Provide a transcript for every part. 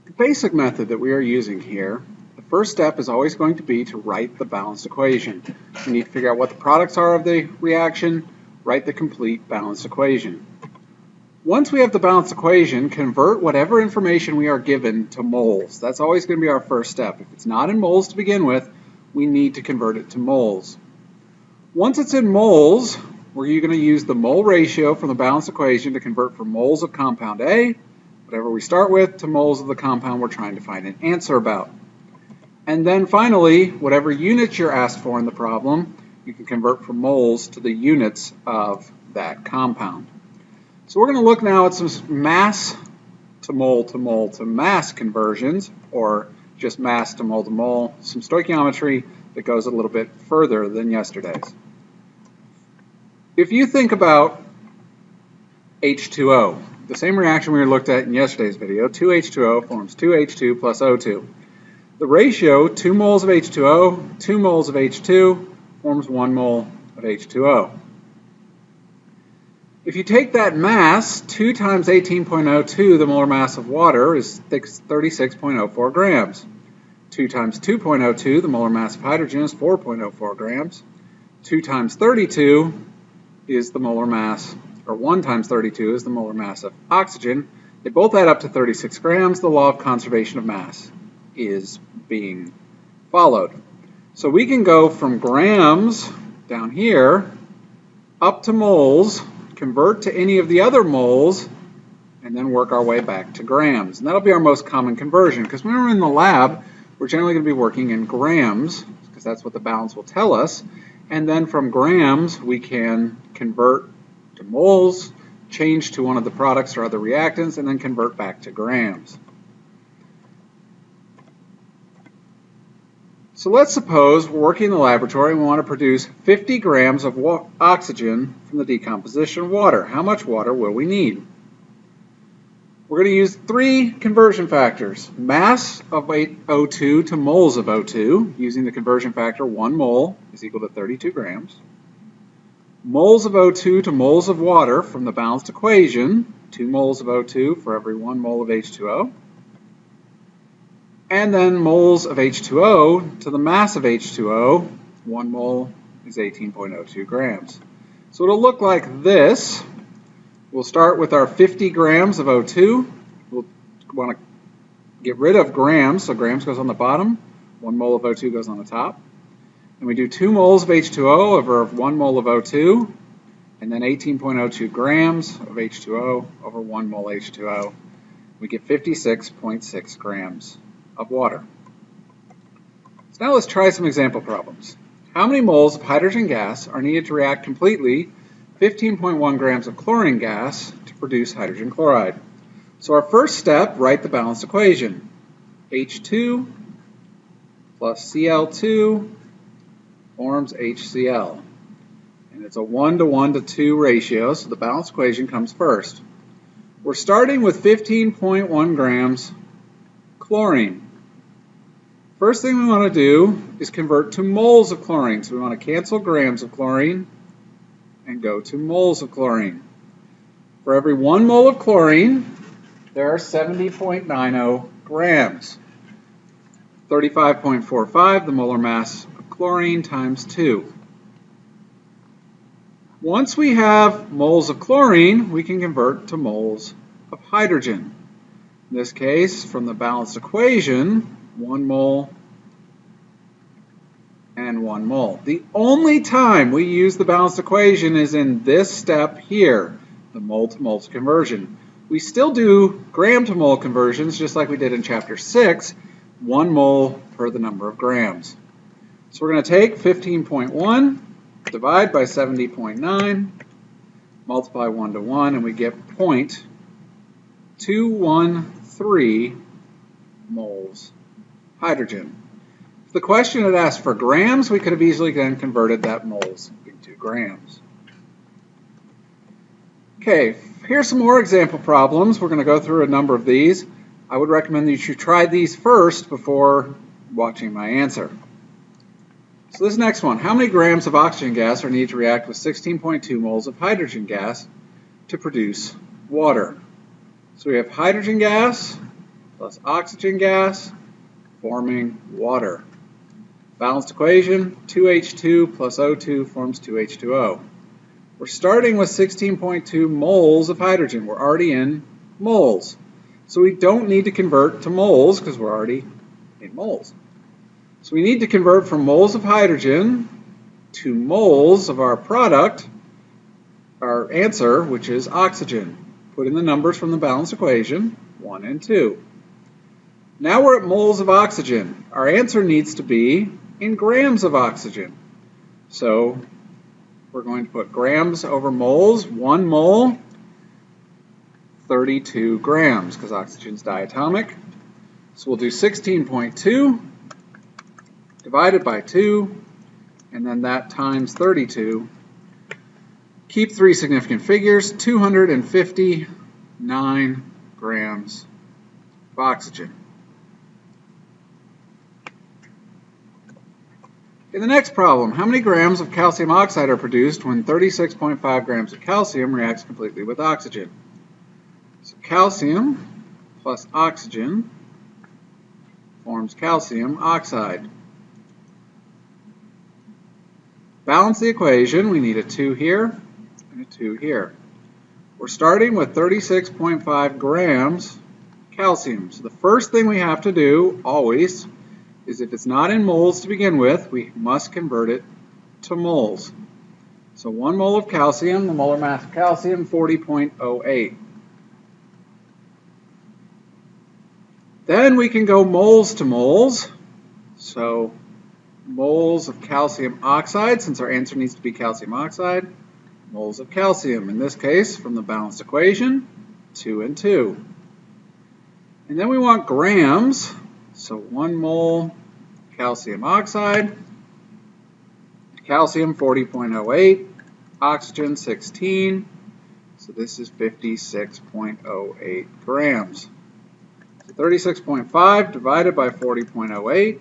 The basic method that we are using here, the first step is always going to be to write the balanced equation. We need to figure out what the products are of the reaction, write the complete balanced equation. Once we have the balanced equation, convert whatever information we are given to moles. That's always going to be our first step. If it's not in moles to begin with, we need to convert it to moles. Once it's in moles, we're going to use the mole ratio from the balanced equation to convert from moles of compound A, whatever we start with, to moles of the compound we're trying to find an answer about. And then finally, whatever units you're asked for in the problem, you can convert from moles to the units of that compound. So we're going to look now at some mass to mole to mole to mass conversions, or just mass to mole, some stoichiometry that goes a little bit further than yesterday's. If you think about H2O, the same reaction we looked at in yesterday's video, 2H2O forms 2H2 plus O2. The ratio, 2 moles of H2O, 2 moles of H2, forms 1 mole of H2O. If you take that mass, 2 times 18.02, the molar mass of water, is 36.04 grams. 2 times 2.02, the molar mass of hydrogen, is 4.04 grams. 2 times 32 is the molar mass, or 1 times 32 is the molar mass of oxygen. They both add up to 36 grams. The law of conservation of mass is being followed. So we can go from grams down here up to moles, convert to any of the other moles, and then work our way back to grams. And that'll be our most common conversion, because when we're in the lab, we're generally going to be working in grams, because that's what the balance will tell us. And then from grams, we can convert to moles, change to one of the products or other reactants, and then convert back to grams. So let's suppose we're working in the laboratory and we want to produce 50 grams of oxygen from the decomposition of water. How much water will we need? We're going to use 3 conversion factors. Mass of O2 to moles of O2, using the conversion factor 1 mole is equal to 32 grams. Moles of O2 to moles of water from the balanced equation, 2 moles of O2 for every 1 mole of H2O. And then moles of H2O to the mass of H2O, 1 mole is 18.02 grams. So it'll look like this. We'll start with our 50 grams of O2. We'll want to get rid of grams, so grams goes on the bottom, 1 mole of O2 goes on the top. And we do 2 moles of H2O over 1 mole of O2, and then 18.02 grams of H2O over 1 mole H2O. We get 56.6 grams of water. So now let's try some example problems. How many moles of hydrogen gas are needed to react completely 15.1 grams of chlorine gas to produce hydrogen chloride? So our first step, write the balanced equation. H2 plus Cl2 forms HCl. And it's a 1 to 1 to 2 ratio, so the balanced equation comes first. We're starting with 15.1 grams chlorine. First thing we want to do is convert to moles of chlorine. So we want to cancel grams of chlorine and go to moles of chlorine. For every 1 mole of chlorine, there are 70.90 grams. 35.45, the molar mass of chlorine, times 2. Once we have moles of chlorine, we can convert to moles of hydrogen. In this case, from the balanced equation, 1 mole and 1 mole. The only time we use the balanced equation is in this step here, the mole to moles conversion. We still do gram to mole conversions just like we did in chapter 6, 1 mole per the number of grams. So we're going to take 15.1, divide by 70.9, multiply 1 to 1, and we get 0.213 moles hydrogen. If the question had asked for grams, we could have easily then converted that moles into grams. Okay, here's some more example problems. We're going to go through a number of these. I would recommend that you should try these first before watching my answer. So this next one, how many grams of oxygen gas are needed to react with 16.2 moles of hydrogen gas to produce water? So we have hydrogen gas plus oxygen gas, forming water. Balanced equation, 2H2 plus O2 forms 2H2O. We're starting with 16.2 moles of hydrogen. We're already in moles. So we don't need to convert to moles because we're already in moles. So we need to convert from moles of hydrogen to moles of our product, our answer, which is oxygen. Put in the numbers from the balanced equation, 1 and 2. Now we're at moles of oxygen. Our answer needs to be in grams of oxygen. So we're going to put grams over moles. 1 mole, 32 grams, because oxygen is diatomic. So we'll do 16.2 divided by 2, and then that times 32. Keep 3 significant figures, 259 grams of oxygen. In the next problem, how many grams of calcium oxide are produced when 36.5 grams of calcium reacts completely with oxygen? So calcium plus oxygen forms calcium oxide. Balance the equation. We need a 2 here and a 2 here. We're starting with 36.5 grams calcium. So the first thing we have to do, always, is if it's not in moles to begin with, we must convert it to moles. So 1 mole of calcium, the molar mass of calcium, 40.08. Then we can go moles to moles. So moles of calcium oxide, since our answer needs to be calcium oxide, moles of calcium, in this case, from the balanced equation, 2 and 2. And then we want grams. So 1 mole calcium oxide, calcium 40.08, oxygen 16, so this is 56.08 grams. So 36.5 divided by 40.08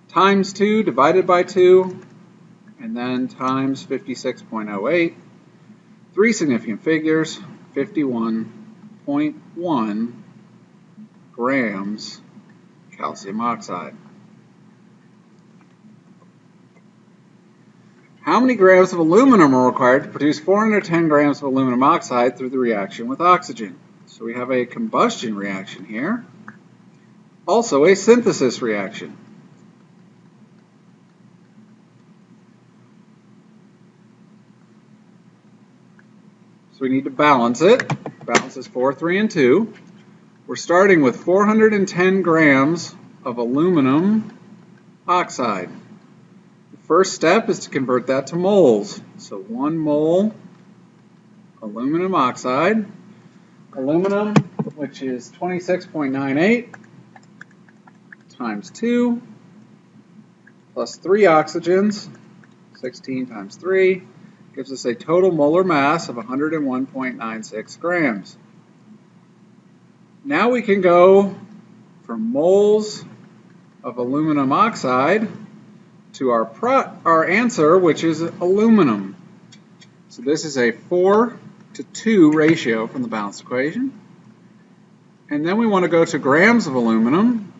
times 2 divided by 2, and then times 56.08. 3 significant figures, 51.1 grams calcium oxide. How many grams of aluminum are required to produce 410 grams of aluminum oxide through the reaction with oxygen? So we have a combustion reaction here, also a synthesis reaction. So we need to balance it. Balance is 4, 3, and 2. We're starting with 410 grams of aluminum oxide. The first step is to convert that to moles. So 1 mole aluminum oxide. Aluminum, which is 26.98 times 2 plus 3 oxygens, 16 times 3, gives us a total molar mass of 101.96 grams. Now we can go from moles of aluminum oxide to our answer, which is aluminum. So this is a 4:2 ratio from the balanced equation. And then we want to go to grams of aluminum.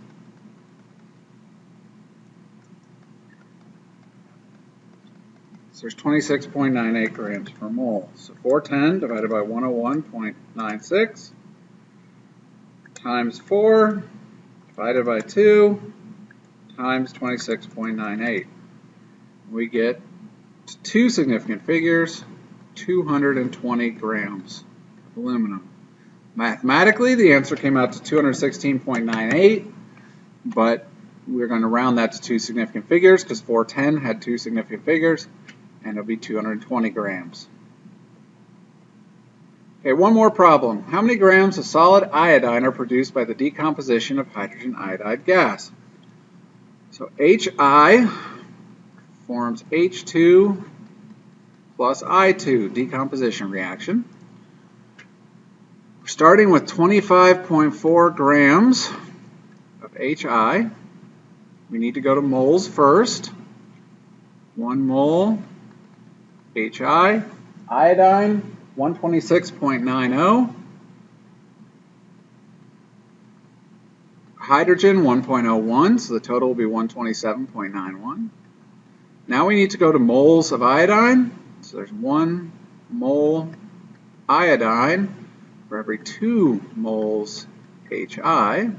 So there's 26.98 grams per mole. So 410 divided by 101.96 times 4 divided by 2 times 26.98. We get 2 significant figures, 220 grams of aluminum. Mathematically, the answer came out to 216.98, but we're going to round that to 2 significant figures because 410 had 2 significant figures, and it'll be 220 grams. Okay, one more problem. How many grams of solid iodine are produced by the decomposition of hydrogen iodide gas? So Hi forms H2 plus I2, decomposition reaction. We're starting with 25.4 grams of Hi. We need to go to moles first. 1 mole Hi. Iodine, 126.90. hydrogen 1.01, so the total will be 127.91. Now we need to go to moles of iodine. So there's 1 mole iodine for every 2 moles HI.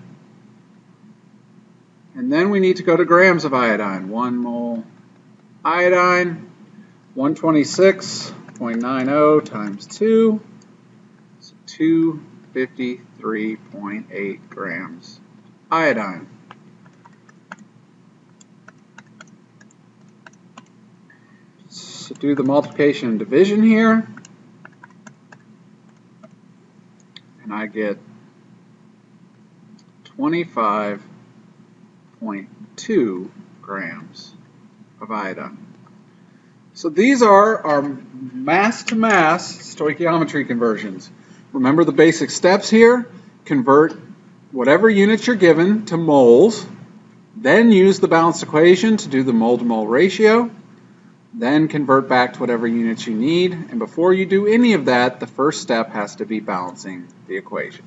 And then we need to go to grams of iodine. 1 mole iodine, 126.90 times 2, so 253.8 grams iodine. So do the multiplication and division here, and I get 25.2 grams of iodine. So these are our mass-to-mass stoichiometry conversions. Remember the basic steps here. Convert whatever units you're given to moles, then use the balanced equation to do the mole-to-mole ratio, then convert back to whatever units you need, and before you do any of that, the first step has to be balancing the equation.